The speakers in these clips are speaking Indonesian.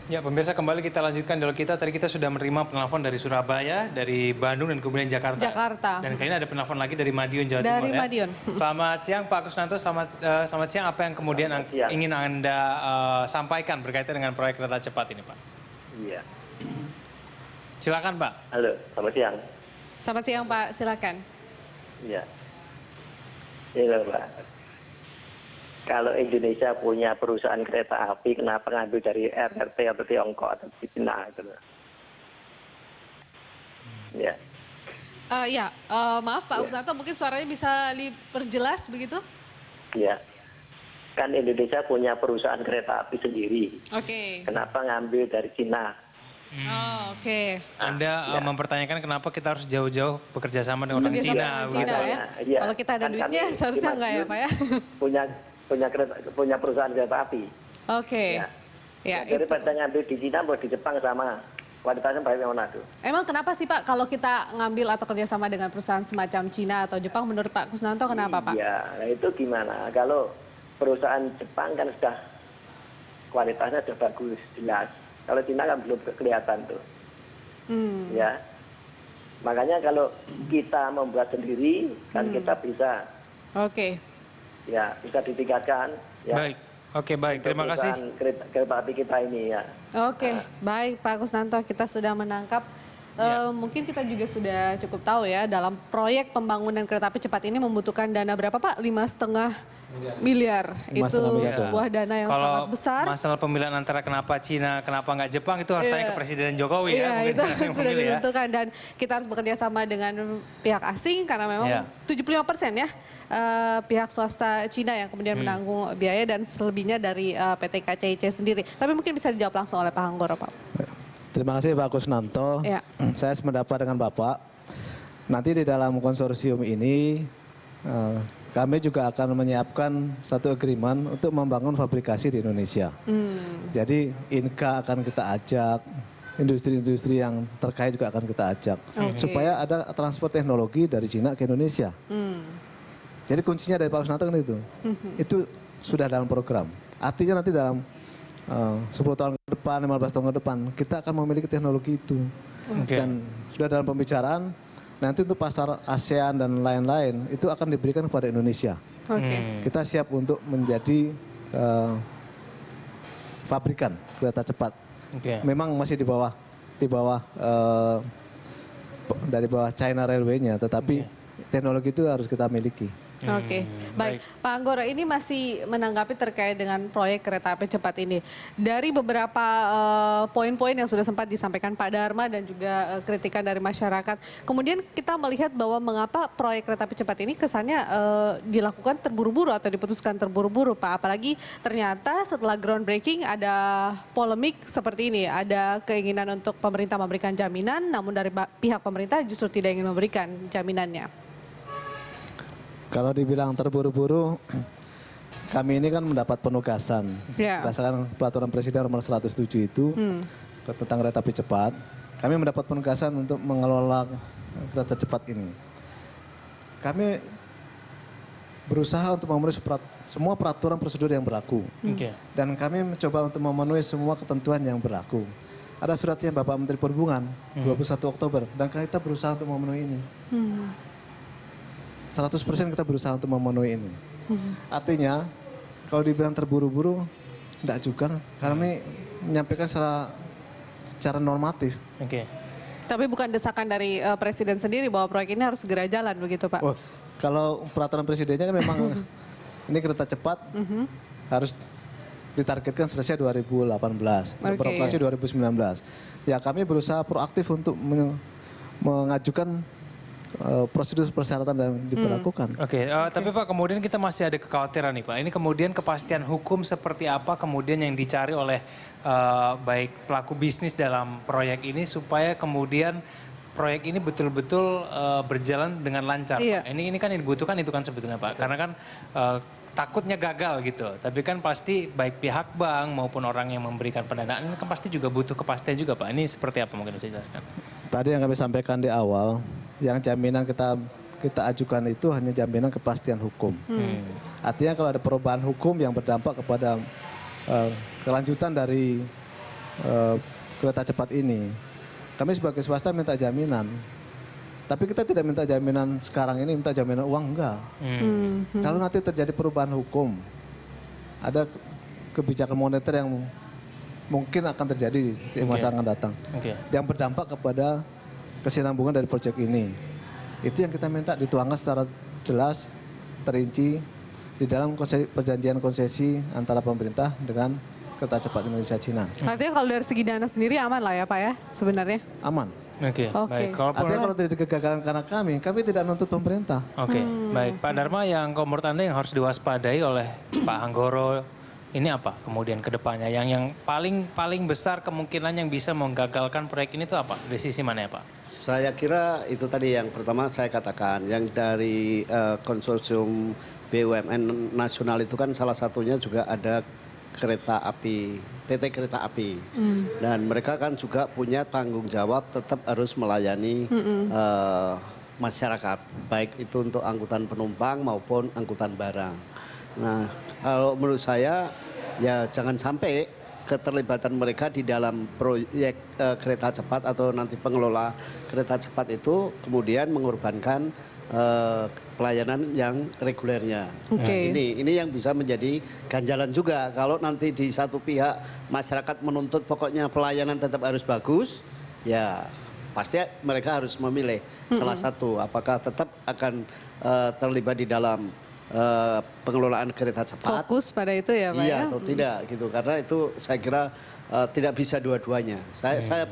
Ya, pemirsa, kembali kita lanjutkan dialog kita. Tadi kita sudah menerima penelpon dari Surabaya, dari Bandung, dan kemudian Jakarta. Dan kali ini ada penelpon lagi dari Madiun, Jawa Timur. Dari Madiun. Selamat siang Pak Kusnanto, selamat siang. Apa yang kemudian ingin Anda sampaikan berkaitan dengan proyek kereta cepat ini, Pak? Iya. Silakan, Pak. Halo, selamat siang. Selamat siang Pak, silakan. Iya. Iya, Pak. Kalau Indonesia punya perusahaan kereta api, kenapa ngambil dari RRT atau Tiongkok atau di Cina gitu? Ya. Maaf Pak Kusnanto, mungkin suaranya bisa diperjelas begitu? Iya. Kan Indonesia punya perusahaan kereta api sendiri. Oke. Kenapa ngambil dari Cina? Oh, oke. Anda mempertanyakan kenapa kita harus jauh-jauh bekerja sama dengan orang Bekerja sama Cina. dengan begitu. Cina ya? Iya. Kalau kita ada Kan duitnya kami seharusnya di enggak ya Madiun Pak ya? punya perusahaan kereta api. Oke. Ya. Ya, Jadi itu. pada ngambil di Cina, mau di Jepang sama kualitasnya baik yang mana tuh? Emang kenapa sih Pak kalau kita ngambil atau kerjasama dengan perusahaan semacam Cina atau Jepang, menurut Pak Kusnanto kenapa Pak? Iya, nah itu gimana? Kalau perusahaan Jepang kan sudah kualitasnya sudah bagus, jelas. Kalau Cina kan belum kelihatan tuh. Ya. Makanya kalau kita membuat sendiri, kan kita bisa, Oke. ya bisa ditingkatkan. Ya. Baik, oke, baik. Terima kasih. Perusahaan kereta api kita ini ya. Oke, baik Pak Kusnanto, kita sudah menangkap. Mungkin kita juga sudah cukup tahu ya, dalam proyek pembangunan kereta api cepat ini membutuhkan dana berapa Pak? 5,5 miliar. Itu sebuah dana yang sangat besar. Kalau masalah pemilihan antara kenapa Cina, kenapa nggak Jepang, itu harus tanya ke Presiden Jokowi ya. Iya, itu yang sudah memilih ya. ditentukan dan kita harus bekerja sama dengan pihak asing karena memang 75% ya pihak swasta Cina yang kemudian menanggung biaya dan selebihnya dari PT KCIC sendiri. Tapi mungkin bisa dijawab langsung oleh Pak Hanggoro, Pak. Terima kasih Pak Kusnanto. Ya. Saya sependapat dengan Bapak. Nanti di dalam konsorsium ini kami juga akan menyiapkan satu agreement untuk membangun fabrikasi di Indonesia. Jadi Inka akan kita ajak, industri-industri yang terkait juga akan kita ajak. Supaya ada transfer teknologi dari Cina ke Indonesia. Jadi kuncinya dari Pak Kusnanto kan itu. Itu sudah dalam program. Artinya nanti dalam 10 tahun ke depan, 15 tahun ke depan, kita akan memiliki teknologi itu. Dan sudah dalam pembicaraan, nanti untuk pasar ASEAN dan lain-lain, itu akan diberikan kepada Indonesia. Kita siap untuk menjadi pabrikan kereta cepat. Memang masih di bawah dari bawah China Railway-nya, tetapi teknologi itu harus kita miliki. Oke, baik. Pak Anggoro, ini masih menanggapi terkait dengan proyek kereta api cepat ini. Dari beberapa poin-poin yang sudah sempat disampaikan Pak Dharma dan juga kritikan dari masyarakat, kemudian kita melihat bahwa mengapa proyek kereta api cepat ini kesannya dilakukan terburu-buru atau diputuskan terburu-buru, Pak. Apalagi ternyata setelah groundbreaking ada polemik seperti ini, ada keinginan untuk pemerintah memberikan jaminan, namun dari pihak pemerintah justru tidak ingin memberikan jaminannya. Kalau dibilang terburu-buru, kami ini kan mendapat penugasan. Berdasarkan peraturan Presiden nomor 107 itu tentang kereta api cepat. Kami mendapat penugasan untuk mengelola kereta cepat ini. Kami berusaha untuk memenuhi semua peraturan prosedur yang berlaku. Dan kami mencoba untuk memenuhi semua ketentuan yang berlaku. Ada suratnya Bapak Menteri Perhubungan 21 Oktober dan kita berusaha untuk memenuhi ini. 100% kita berusaha untuk memenuhi ini. Artinya kalau dibilang terburu-buru, enggak juga. Karena ini menyampaikan secara normatif. Tapi bukan desakan dari Presiden sendiri bahwa proyek ini harus segera jalan begitu Pak? Kalau peraturan Presidennya kan memang ini kereta cepat harus ditargetkan selesai 2018, beroperasi 2019. Ya kami berusaha proaktif untuk mengajukan prosedur persyaratan yang diberlakukan. Tapi Pak, kemudian kita masih ada kekhawatiran nih Pak. Ini kemudian kepastian hukum seperti apa kemudian yang dicari oleh baik pelaku bisnis dalam proyek ini supaya kemudian proyek ini betul-betul berjalan dengan lancar. Pak. Ini kan yang dibutuhkan itu kan sebetulnya Pak. Karena kan takutnya gagal gitu. Tapi kan pasti baik pihak bank maupun orang yang memberikan pendanaan ini kan pasti juga butuh kepastian juga Pak. Ini seperti apa mungkin bisa dijelaskan? Tadi yang kami sampaikan di awal, yang jaminan kita ajukan itu hanya jaminan kepastian hukum. Artinya kalau ada perubahan hukum yang berdampak kepada kelanjutan dari kereta cepat ini, kami sebagai swasta minta jaminan. Tapi kita tidak minta jaminan sekarang ini, minta jaminan uang enggak. Kalau nanti terjadi perubahan hukum, ada kebijakan moneter yang mungkin akan terjadi di masa akan datang. Yang berdampak kepada kesinambungan dari proyek ini. Itu yang kita minta dituangkan secara jelas, terinci di dalam perjanjian konsesi antara pemerintah dengan kereta cepat Indonesia Cina. Artinya kalau dari segi dana sendiri aman lah ya Pak ya sebenarnya? Aman. Oke, baik. Artinya kalau terjadi kegagalan karena kami tidak nuntut pemerintah. Oke, baik. Pak Dharma, yang kalau menurut Anda yang harus diwaspadai oleh Pak Anggoro ini apa kemudian ke depannya? Yang paling besar kemungkinan yang bisa menggagalkan proyek ini itu apa? Dari sisi mana ya Pak? Saya kira itu tadi yang pertama saya katakan, yang dari konsorsium BUMN nasional itu kan salah satunya juga ada kereta api, PT Kereta Api. Dan mereka kan juga punya tanggung jawab tetap harus melayani masyarakat, baik itu untuk angkutan penumpang maupun angkutan barang. Nah, kalau menurut saya ya jangan sampai keterlibatan mereka di dalam proyek kereta cepat atau nanti pengelola kereta cepat itu kemudian mengorbankan pelayanan yang regulernya. Oke. Ini yang bisa menjadi ganjalan juga kalau nanti di satu pihak masyarakat menuntut pokoknya pelayanan tetap harus bagus, ya pasti mereka harus memilih salah satu apakah tetap akan terlibat di dalam pengelolaan kereta cepat. Fokus pada itu ya Pak ya? Iya atau tidak gitu, karena itu saya kira tidak bisa dua-duanya. Saya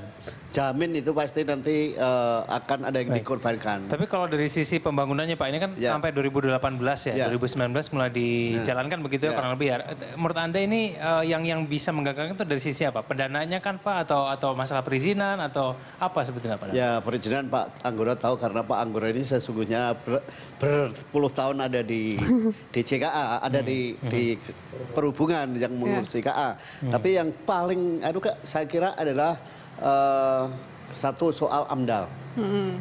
jamin itu pasti nanti akan ada yang dikorbankan. Tapi kalau dari sisi pembangunannya Pak, ini kan sampai 2018 ya, 2019 mulai dijalankan begitu ya kurang lebih ya. Menurut Anda ini yang bisa menggagalkan itu dari sisi apa? Pendananya kan Pak atau masalah perizinan atau apa sebetulnya Pak? Ya perizinan Pak Anggoro tahu karena Pak Anggoro ini sesungguhnya berpuluh tahun ada di JKA, ada di perhubungan yang mengurus JKA. Tapi yang paling saya kira adalah satu soal AMDAL.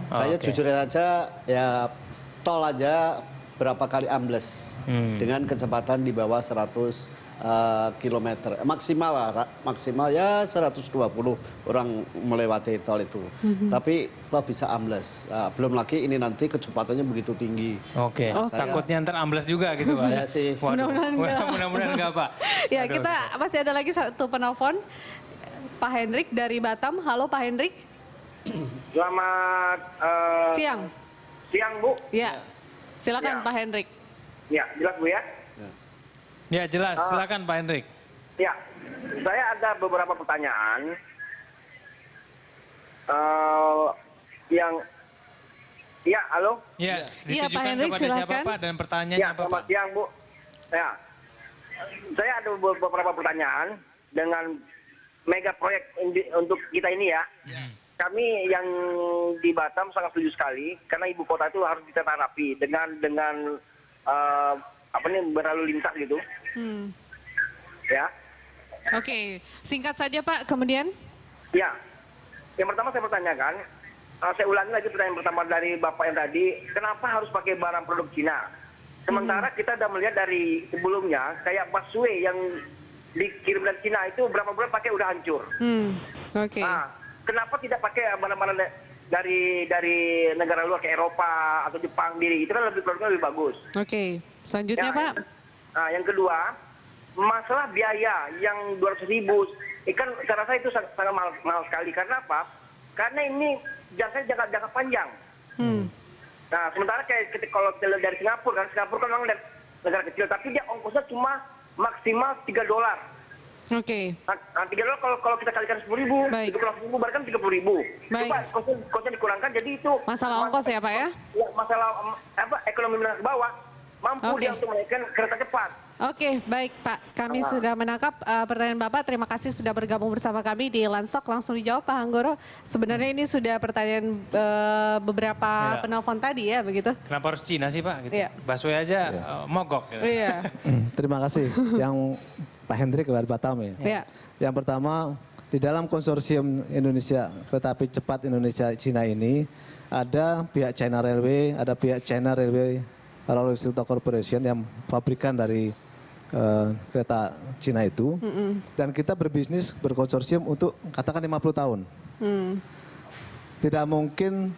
Saya jujur saja ya tol aja berapa kali ambles dengan kecepatan di bawah 100 kilometer. Maksimal ya 120 orang melewati tol itu. Tapi toh bisa ambles. Belum lagi ini nanti kecepatannya begitu tinggi. Oke. Takutnya ntar ambles juga gitu Pak. Saya sih. Mudah-mudahan enggak Pak. Ya kita masih ada lagi satu penelpon. Pak Hendrik dari Batam. Halo Pak Hendrik. Selamat siang. Siang Bu. Ya. Silakan Pak Hendrik. Ya, jelas Bu ya. Ya jelas, silakan Pak Hendrik. Ya, saya ada beberapa pertanyaan yang ya halo. Ya, Iya Pak ditujukan Hendrik kepada siapa silakan. Pak dan pertanyaannya Ya, apa selamat Pak? siang Bu. Ya, saya ada beberapa pertanyaan dengan mega proyek untuk kita ini ya. Kami yang di Batam sangat setuju sekali karena ibu kota itu harus ditata rapi dengan berlalu lintas gitu. Ya. Oke, singkat saja Pak, kemudian? Ya, yang pertama saya pertanyakan, saya ulangi lagi pertanyaan pertama dari Bapak yang tadi, kenapa harus pakai barang produk Cina? Sementara kita sudah melihat dari sebelumnya, kayak busway yang dikirim dari Cina itu berapa bulan pakai udah hancur. Oke. Nah, kenapa tidak pakai barang-barang dari negara luar kayak Eropa atau Jepang diri? Itu kan produknya lebih bagus. Oke, selanjutnya Pak. Nah, yang kedua, masalah biaya yang 200.000, kan saya rasa itu sangat mahal sekali. Karena apa? Karena ini jangka panjang. Nah, sementara kayak kalau kita lihat dari Singapura kan memang negara kecil, tapi dia ongkosnya cuma maksimal $3. Oke. Nah, $3 kalau kita kalikan 10.000, Baik. itu kalau 10.000 berarti kan 30.000. Baik. Coba kosnya dikurangkan, jadi itu Masalah ongkos ya Pak ya? Ya, masalah ekonomi menengah ke bawah mampu Oke. dia untuk menaikkan kereta cepat. Oke, baik Pak. Kami sudah menangkap pertanyaan Bapak. Terima kasih sudah bergabung bersama kami di Landstalk. Langsung dijawab Pak Anggoro. Sebenarnya ini sudah pertanyaan beberapa penelpon tadi ya, begitu? Kenapa harus Cina sih Pak? Gitu. Iya. Busway aja mogok. Gitu. Iya. Terima kasih. Yang Pak Hendrik dari Batam ya. Iya. Yang pertama, di dalam konsorsium Indonesia Kereta Api Cepat Indonesia Cina ini ada pihak China Railway, ada pihak China Railway Rolling Stock Corporation yang pabrikan dari kereta Cina itu. Dan kita berbisnis berkonsorsium untuk katakan 50 tahun. Tidak mungkin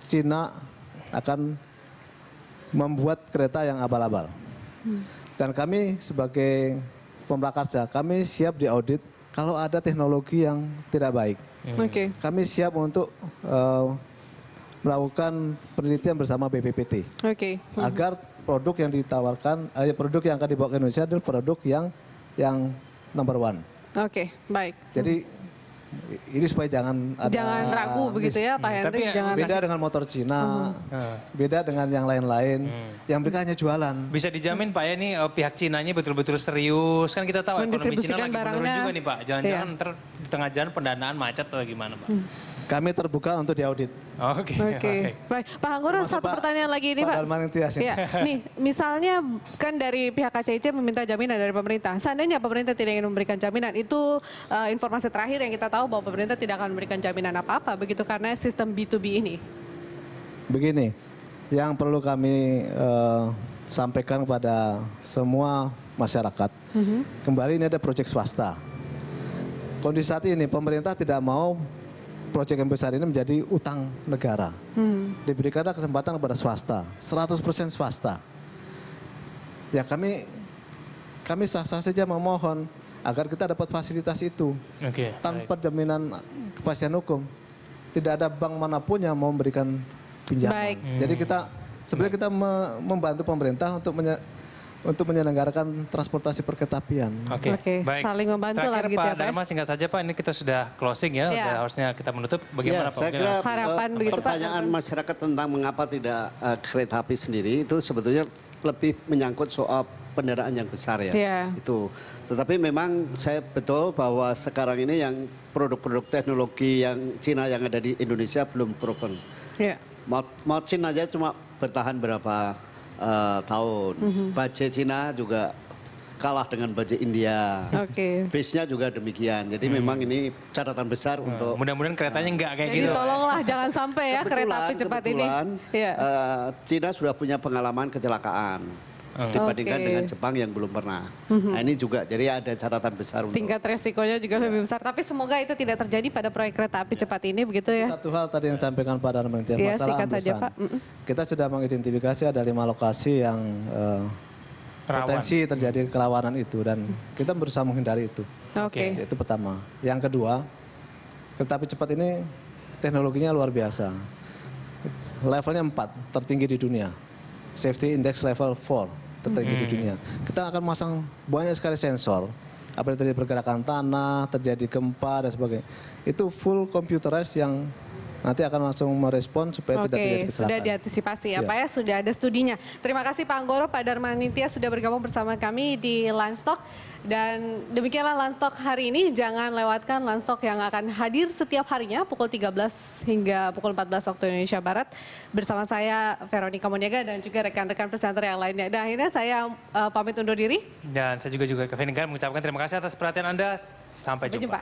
Cina akan membuat kereta yang abal-abal. Dan kami sebagai pemrakarsa, kami siap diaudit kalau ada teknologi yang tidak baik. Kami siap untuk melakukan penelitian bersama BPPT. Agar produk yang ditawarkan, produk yang akan dibawa ke Indonesia adalah produk yang number one. Baik. Jadi ini supaya jangan ragu begitu ya Pak Henry. Beda dengan motor Cina, beda dengan yang lain-lain, yang mereka hanya jualan. Bisa dijamin Pak ya ini pihak Cinanya betul-betul serius, kan kita tahu ekonomi Cina lagi menurun juga nih Pak. Jangan-jangan di tengah jalan pendanaan macet atau gimana Pak? Kami terbuka untuk diaudit. Baik, Pak Anggoro, satu pertanyaan lagi ini Pak. Nih, misalnya kan dari pihak KCIC meminta jaminan dari pemerintah. Seandainya pemerintah tidak ingin memberikan jaminan, itu informasi terakhir yang kita tahu bahwa pemerintah tidak akan memberikan jaminan apa-apa, begitu karena sistem B2B ini. Begini, yang perlu kami sampaikan kepada semua masyarakat, kembali ini ada proyek swasta. Kondisi saat ini pemerintah tidak mau proyek yang besar ini menjadi utang negara. Diberikanlah kesempatan kepada swasta, 100% swasta. Ya kami sah-sah saja memohon agar kita dapat fasilitas itu. Tanpa jaminan kepastian hukum. Tidak ada bank manapun yang mau memberikan pinjaman. Jadi sebenarnya kita membantu pemerintah untuk menyelenggarakan transportasi perkeretapian. Baik. Saling membantu lah gitu ya Pak. Dharma, singkat saja Pak, ini kita sudah closing ya, udah harusnya kita menutup. Bagaimana Pak? Saya kira harapan begitu Pak. Pertanyaan masyarakat tentang mengapa tidak kereta api sendiri itu sebetulnya lebih menyangkut soal kendaraan yang besar ya. Itu. Tetapi memang saya betul bahwa sekarang ini yang produk-produk teknologi yang Cina yang ada di Indonesia belum proven. Mau Cina aja cuma bertahan berapa tahun. Bajai Cina juga kalah dengan bajai India. Base-nya juga demikian. Jadi memang ini catatan besar untuk... Mudah-mudahan keretanya nggak kayak gitu. Jadi tolonglah jangan sampai ya kereta api cepat ini. Cina sudah punya pengalaman kecelakaan. Dibandingkan dengan Jepang yang belum pernah. Nah ini juga jadi ada catatan besar. Tingkat resikonya juga lebih besar. Tapi semoga itu tidak terjadi pada proyek kereta api cepat ini begitu ya. Satu hal tadi yang disampaikan Pak Dharma, masalah ambusan. Kita sudah mengidentifikasi ada 5 lokasi yang potensi terjadi kerawanan itu dan kita berusaha menghindari itu. Itu pertama. Yang kedua, kereta api cepat ini teknologinya luar biasa. Levelnya 4, tertinggi di dunia. Safety Index level 4, tertinggi di dunia. Kita akan masang banyak sekali sensor. Apa yang terjadi pergerakan tanah, terjadi gempa dan sebagainya. Itu full computerized yang nanti akan langsung merespon supaya tidak terjadi kecelakaan. Sudah diantisipasi ya Pak ya, sudah ada studinya. Terima kasih Pak Anggoro, Pak Dharma Nitya sudah bergabung bersama kami di Lunch Talk. Dan demikianlah Lunch Talk hari ini. Jangan lewatkan Lunch Talk yang akan hadir setiap harinya pukul 13 hingga pukul 14 waktu Indonesia Barat. Bersama saya Veronica Moniaga dan juga rekan-rekan presenter yang lainnya. Dan akhirnya saya pamit undur diri. Dan saya juga Kevin Gan mengucapkan terima kasih atas perhatian Anda. Sampai jumpa.